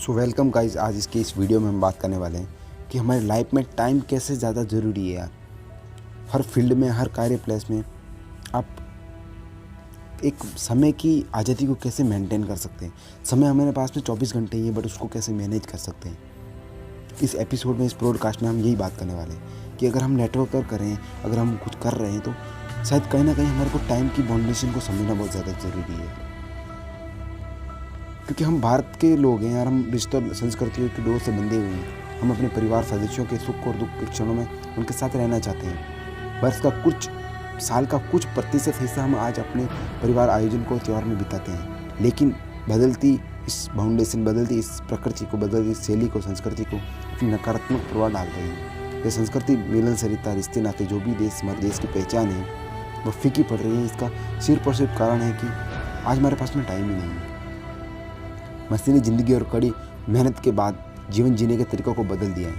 So welcome guys. आज इस video में हम बात करने वाले हैं कि हमारी लाइफ में टाइम कैसे ज़्यादा ज़रूरी है यार। हर फील्ड में, हर कार्य प्लेस में आप एक समय की आज़ादी को कैसे मेंटेन कर सकते हैं। समय हमारे पास में 24 घंटे ही है, बट उसको कैसे मैनेज कर सकते हैं। इस एपिसोड में, इस ब्रॉडकास्ट में हम यही बात करने वाले हैं कि अगर हम नेटवर्क करें, अगर हम कुछ कर रहे हैं तो शायद कहीं ना कहीं हमारे को टाइम की बाउंडेशन को समझना बहुत ज़्यादा ज़रूरी है। क्योंकि हम भारत के लोग हैं यार, हम रिश्तों संस्कृतियों की डोर से बंधे हुए हैं। हम अपने परिवार सदस्यों के सुख और दुख के क्षणों में उनके साथ रहना चाहते हैं। वर्ष का साल का कुछ प्रतिशत हिस्सा हम आज अपने परिवार आयोजन को त्यौहार में बिताते हैं। लेकिन बदलती इस बाउंडेशन, बदलती इस प्रकृति को, बदलती इस शैली को, संस्कृति को अपनी नकारात्मक प्रभाव डाल रही है। ये संस्कृति, मिलनसारिता, रिश्ते नाते, जो भी हमारे देश की पहचान है, वो फीकी पड़ रही है। इसका सिर्फ और सिर्फ कारण है कि आज हमारे पास में टाइम ही नहीं है। मशीनी ज़िंदगी और कड़ी मेहनत के बाद जीवन जीने के तरीक़ों को बदल दिया है।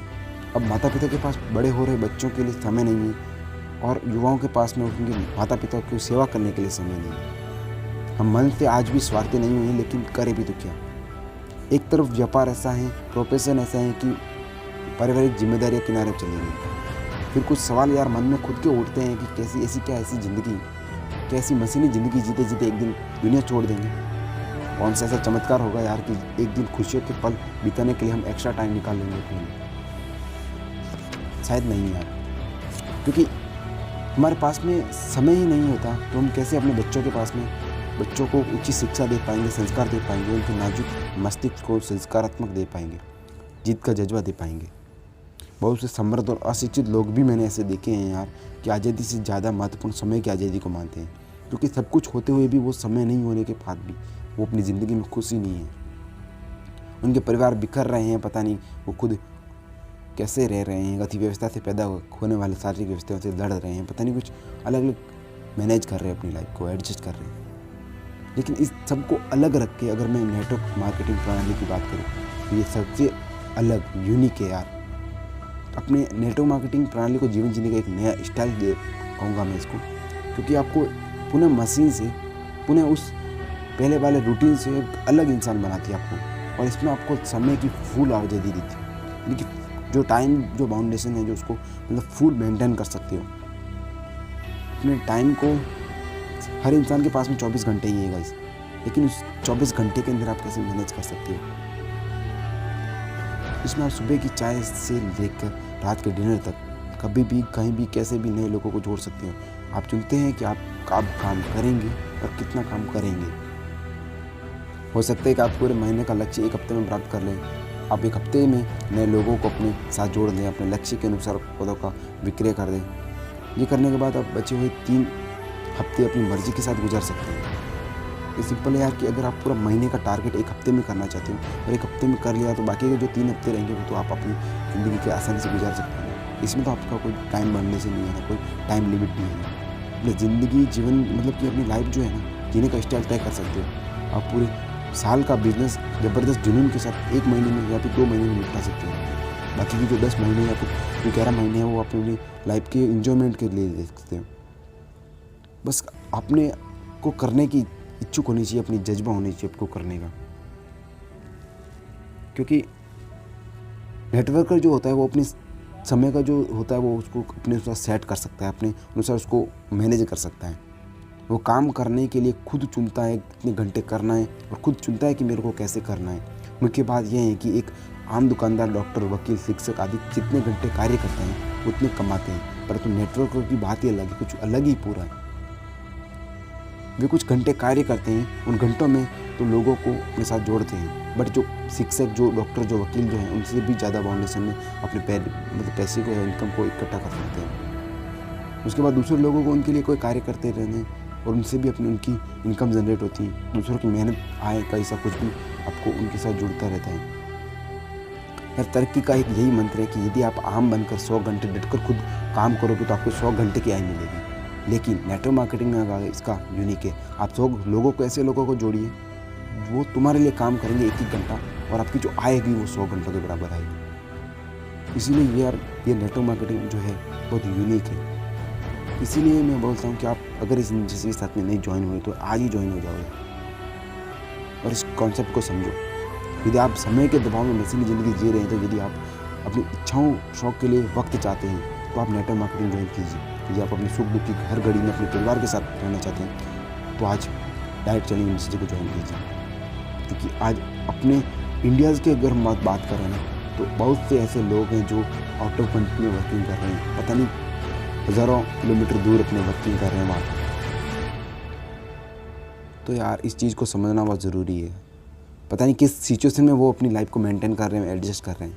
अब माता पिता के पास बड़े हो रहे बच्चों के लिए समय नहीं है और युवाओं के पास में उनके माता पिता की सेवा करने के लिए समय नहीं है। हम मन से आज भी स्वार्थी नहीं हुए, लेकिन करें भी तो क्या। एक तरफ व्यापार ऐसा है, प्रोफेशन ऐसा है कि पारिवारिक जिम्मेदारियाँ किनारे चली गई। फिर कुछ सवाल यार मन में खुद के उठते हैं कि ऐसी ज़िंदगी, कैसी मशीनी ज़िंदगी जीते जीते एक दिन दुनिया छोड़ देंगे। कौन सा ऐसा चमत्कार होगा यार कि एक दिन खुशियों के पल बिताने के लिए हम एक्स्ट्रा टाइम निकाल लेंगे अपने लिए? शायद नहीं यार, क्योंकि हमारे पास में समय ही नहीं होता तो हम कैसे अपने बच्चों को उचित शिक्षा दे पाएंगे, संस्कार दे पाएंगे, उनके नाजुक मस्तिष्क को संस्कारात्मक दे पाएंगे, जीत का जज्बा दे पाएंगे। बहुत से समृद्ध और अशिक्षित लोग भी मैंने ऐसे देखे हैं यार कि आज़ादी से ज़्यादा महत्वपूर्ण समय की आज़ादी को मानते हैं। क्योंकि सब कुछ होते हुए भी वो समय नहीं होने के बाद भी वो अपनी ज़िंदगी में खुशी नहीं है। उनके परिवार बिखर रहे हैं, पता नहीं वो खुद कैसे रह रहे हैं, गति व्यवस्था से पैदा होने वाले शारीरिक व्यवस्थाओं से लड़ रहे हैं, पता नहीं कुछ अलग अलग मैनेज कर रहे हैं, अपनी लाइफ को एडजस्ट कर रहे हैं। लेकिन इस सबको अलग रख के अगर मैं नेटवर्क मार्केटिंग प्रणाली की बात करूँ तो ये सबसे अलग, यूनिक है यार। अपने नेटवर्क मार्केटिंग प्रणाली को जीवन जीने का एक नया स्टाइल दे कहूँगा मैं इसको, क्योंकि आपको पुनः मशीन से, पुनः उस पहले वाले रूटीन से एक अलग इंसान बनाती है आपको, और इसमें आपको समय की फुल आज़ादी देती है। लेकिन जो टाइम, जो बाउंडेशन है, जो उसको मतलब फुल मेंटेन कर सकते हो अपने टाइम को। हर इंसान के पास में 24 घंटे ही है गाइस, लेकिन उस 24 घंटे के अंदर आप कैसे मैनेज कर सकते हो। इसमें आप सुबह की चाय से लेकर रात के डिनर तक कभी भी, कहीं भी, कैसे भी नए लोगों को जोड़ सकते हो। आप चुनते हैं कि आप कब काम करेंगे और कितना काम करेंगे। हो सकता है कि आप पूरे महीने का लक्ष्य एक हफ्ते में प्राप्त कर लें। आप एक हफ्ते में नए लोगों को अपने साथ जोड़ दें, अपने लक्ष्य के अनुसार पदों का विक्रय कर दें। ये करने के बाद आप बचे हुए 3 हफ्ते अपनी मर्जी के साथ गुजार सकते हैं। ये सिंपल है यार कि अगर आप पूरा महीने का टारगेट एक हफ्ते में करना चाहते हो और एक हफ्ते में कर लिया तो बाकी के जो 3 हफ्ते रहेंगे वो तो आप अपनी ज़िंदगी के आसानी से गुजार सकते हैं। इसमें तो आपका कोई टाइम बढ़ने से नहीं है, कोई टाइम लिमिट नहीं है। अपनी ज़िंदगी, जीवन मतलब कि अपनी लाइफ जो है ना, जीने का स्टाइल तय कर सकते हो। आप पूरे साल का बिजनेस ज़बरदस्त जुनून के साथ 1 महीने में या फिर 2 महीने में निपटा सकते हो। बाकी की जो 10 महीने या फिर जो 11 महीने हैं वो अपनी लाइफ के इंजॉयमेंट के लिए दे सकते हो। बस अपने को करने की इच्छुक होनी चाहिए, अपनी जज्बा होनी चाहिए आपको करने का। क्योंकि नेटवर्कर जो होता है वो अपने समय का जो होता है वो उसको अपने अनुसार सेट कर सकता है, अपने अनुसार उसको मैनेज कर सकता है। वो काम करने के लिए खुद चुनता है कितने घंटे करना है और खुद चुनता है कि मेरे को कैसे करना है। मुख्य बात यह है कि एक आम दुकानदार, डॉक्टर, वकील, शिक्षक आदि जितने घंटे कार्य करते हैं उतने कमाते हैं, परंतु नेटवर्कर की बात ही अलग है, कुछ अलग ही पूरा है। वे कुछ घंटे कार्य करते हैं, उन घंटों में तो लोगों को अपने साथ जोड़ते हैं, बट जो शिक्षक, जो डॉक्टर, जो वकील जो हैं उनसे भी ज़्यादा बाउंडेशन में अपने पैसे को या इनकम को इकट्ठा कर सकते हैं। उसके बाद दूसरे लोगों को उनके लिए कोई कार्य करते रहते हैं और उनसे भी उनकी इनकम जनरेट होती है। दूसरों की मेहनत, आय का ऐसा कुछ भी आपको उनके साथ जुड़ता रहता है यार। तरक्की का एक यही मंत्र है कि यदि आप आम बनकर 100 घंटे डटकर खुद काम करोगे तो आपको 100 घंटे की आय मिलेगी। लेकिन नेटवर्क मार्केटिंग में अगर इसका यूनिक है, आप 100 लोगों को, ऐसे लोगों को जोड़िए वो तुम्हारे लिए काम करेंगे 1-1 घंटा और आपकी जो आएगी वो 100 घंटों के बराबर आएगी। इसीलिए यार ये नेटवर्क मार्केटिंग जो है बहुत यूनिक है। इसीलिए मैं बोलता हूँ कि आप अगर इस इंडस्ट्री के साथ में नहीं ज्वाइन हुए तो आज ही ज्वाइन हो जाओ और इस कॉन्सेप्ट को समझो। यदि आप समय के दबाव में मशीनी ज़िंदगी जी रहे हैं, तो यदि आप अपनी इच्छाओं शौक के लिए वक्त चाहते हैं तो आप नेटवर्क मार्केटिंग ज्वाइन कीजिए। यदि आप अपने सुख दुख की हर घड़ी में अपने परिवार के साथ रहना चाहते हैं तो आज डायरेक्ट सेलिंग इंडस्ट्री को ज्वाइन कीजिए। क्योंकि आज अपने इंडियाज़ की अगर हम बात करें ना, तो बहुत से ऐसे लोग हैं जो आउट ऑफ कंट्री में वर्किंग कर रहे हैं, पता नहीं हज़ारों किलोमीटर दूर अपने वर्किंग कर रहे हैं वहाँ पर। तो यार इस चीज़ को समझना बहुत ज़रूरी है। पता नहीं किस सिचुएशन में वो अपनी लाइफ को मेंटेन कर रहे हैं, एडजस्ट कर रहे हैं,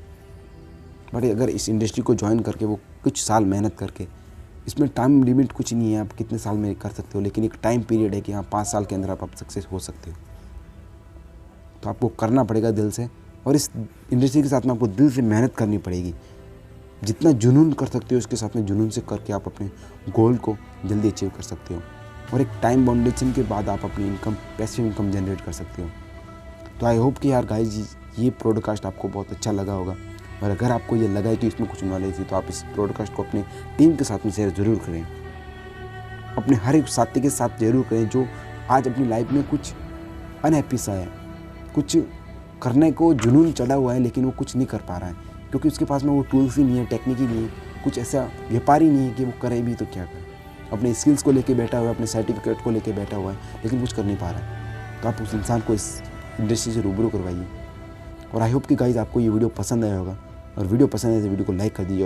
बट अगर इस इंडस्ट्री को ज्वाइन करके वो कुछ साल मेहनत करके, इसमें टाइम लिमिट कुछ नहीं है, आप कितने साल में कर सकते हो, लेकिन एक टाइम पीरियड है कि हाँ 5 साल के अंदर आप सक्सेस हो सकते हो। तो आपको करना पड़ेगा दिल से, और इस इंडस्ट्री के साथ में आपको दिल से मेहनत करनी पड़ेगी। जितना जुनून कर सकते हो उसके साथ में जुनून से करके आप अपने गोल को जल्दी अचीव कर सकते हो, और एक टाइम बाउंडेशन के बाद आप अपनी इनकम, पैसिव इनकम जनरेट कर सकते हो। तो आई होप कि यार गाइस ये पॉडकास्ट आपको बहुत अच्छा लगा होगा, और अगर आपको ये लगा है कि इसमें कुछ नॉलेज है तो आप इस पॉडकास्ट को अपने टीम के साथ में शेयर ज़रूर करें, अपने हर एक साथी के साथ ज़रूर करें जो आज अपनी लाइफ में कुछ अनहैप्पी सा है, कुछ करने को जुनून चढ़ा हुआ है लेकिन वो कुछ नहीं कर पा रहा है, क्योंकि उसके पास में वो टूल्स ही नहीं है, टेक्निक ही नहीं है, कुछ ऐसा व्यापार ही नहीं है कि वो करे भी तो क्या करे। अपने स्किल्स को लेके बैठा हुआ है, अपने सर्टिफिकेट को लेके बैठा हुआ है, लेकिन कुछ कर नहीं पा रहा है। तो आप उस इंसान को इस इंडस्ट्री से रूबरू करवाइए। और आई होप कि गाइस आपको ये वीडियो पसंद आया होगा, और वीडियो पसंद आए तो वीडियो को लाइक कर दीजिए।